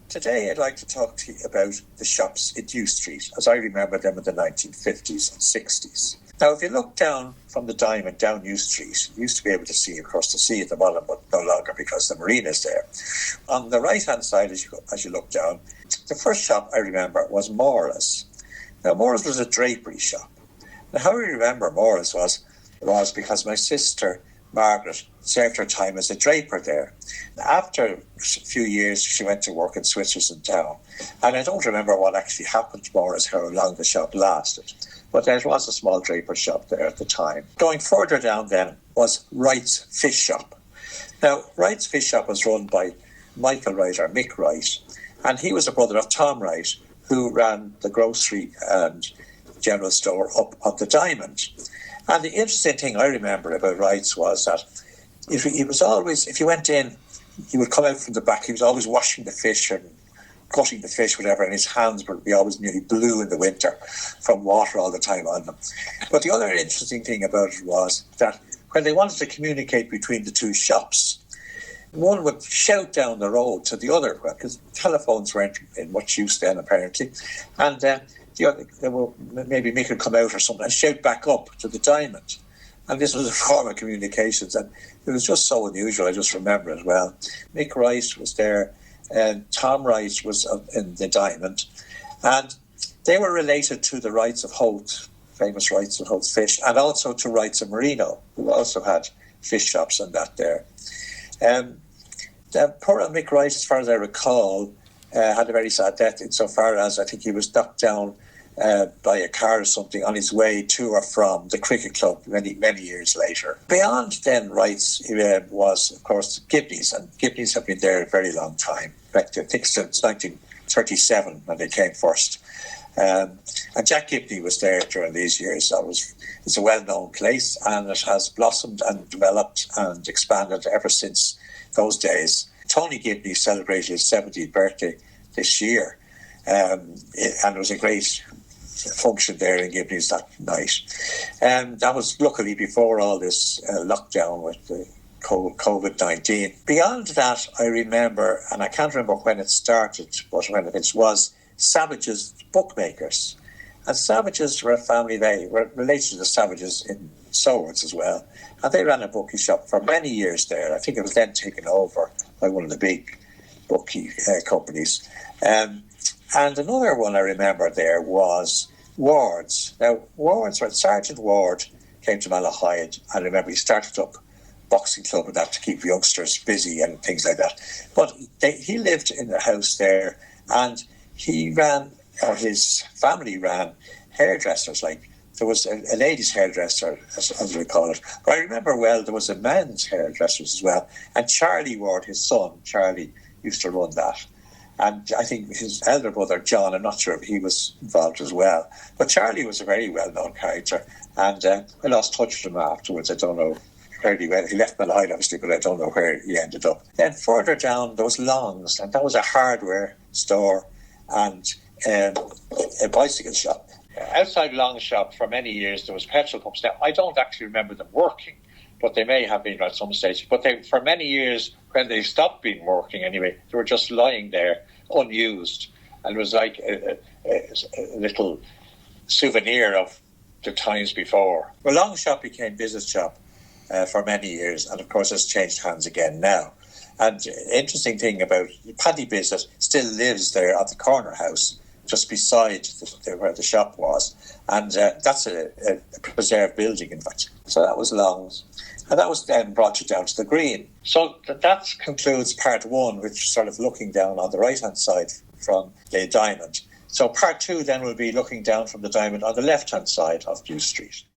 Today I'd like to talk to you about the shops in New Street, as I remember them in the 1950s and 60s. Now, if you look down from the Diamond down New Street, you used to be able to see across the sea at the bottom, but no longer because the marina's there. On the right-hand side, as you look down, the first shop I remember was Mora's. Now, Mora's was a drapery shop. Now, how I remember Mora's was because my sister, Margaret, served her time as a draper there. After a few years, she went to work in Switzerland town. And I don't remember what actually happened to Mora's, how long the shop lasted. But there was a small draper shop there at the time. Going further down then was Wright's Fish Shop. Now, Wright's Fish Shop was run by Michael Wright, or Mick Wright, and he was a brother of Tom Wright, who ran the grocery and general store up on the Diamond. And the interesting thing I remember about Wright's was that if you went in, he would come out from the back, he was always washing the fish and cutting the fish, whatever, and his hands would be always nearly blue in the winter from water all the time on them. But the other interesting thing about it was that when they wanted to communicate between the two shops, one would shout down the road to the other, because telephones weren't in much use then, apparently, and the other, maybe Mick would come out or something and shout back up to the Diamond. And this was a form of communications, and it was just so unusual. I just remember it well. Mick Wright was there, and Tom Wright was in the Diamond, and they were related to the Wrights of Holt, famous Wrights of Holt Fish, and also to Wrights of Marino, who also had fish shops and that there. The poor Mick Wright, as far as I recall, had a very sad death insofar as I think he was knocked down by a car or something on his way to or from the cricket club many years later. Beyond then Wright's was, of course, Gibneys, and Gibneys have been there a very long time, back to, I think, since 1937 when they came first. And Jack Gibney was there during these years. It's a well-known place, and it has blossomed and developed and expanded ever since those days. Tony Gibney celebrated his 70th birthday this year, and it was a great function there in Gibneys that night. And that was luckily before all this lockdown with the COVID-19. Beyond that, I remember, and I can't remember when it started, but when it was Savage's Bookmakers. And Savage's were a family, they were related to the Savages in Swords as well. And they ran a bookie shop for many years there. I think it was then taken over by one of the big bookie companies. And another one I remember there was Ward's. Now, Ward's, when Sergeant Ward came to Malahide, I remember he started up boxing club and that to keep youngsters busy and things like that. But he lived in the house there, and he ran, or his family ran, hairdressers. Like, there was a ladies' hairdresser, as we call it. But I remember well, there was a men's hairdresser as well. And Charlie Ward, his son, Charlie, used to run that. And I think his elder brother, John, I'm not sure if he was involved as well. But Charlie was a very well-known character. And I lost touch with him afterwards. I don't know where he went. He left Malahide, obviously, but I don't know where he ended up. Then further down, there was Long's, and that was a hardware store and a bicycle shop. Outside Long's shop, for many years, there was petrol pumps. Now, I don't actually remember them working, but they may have been at some stage. But for many years, when they stopped being working anyway, they were just lying there, unused. And it was like a little souvenir of the times before. Well, Long's shop became business shop for many years, and of course it's changed hands again now. And the interesting thing about Paddy Business still lives there at the corner house, just beside where the shop was. And that's a preserved building, in fact. So that was Long's. And that was then brought you down to the green. So that concludes part one, which is sort of looking down on the right-hand side from the Diamond. So part two then will be looking down from the Diamond on the left-hand side of New Street.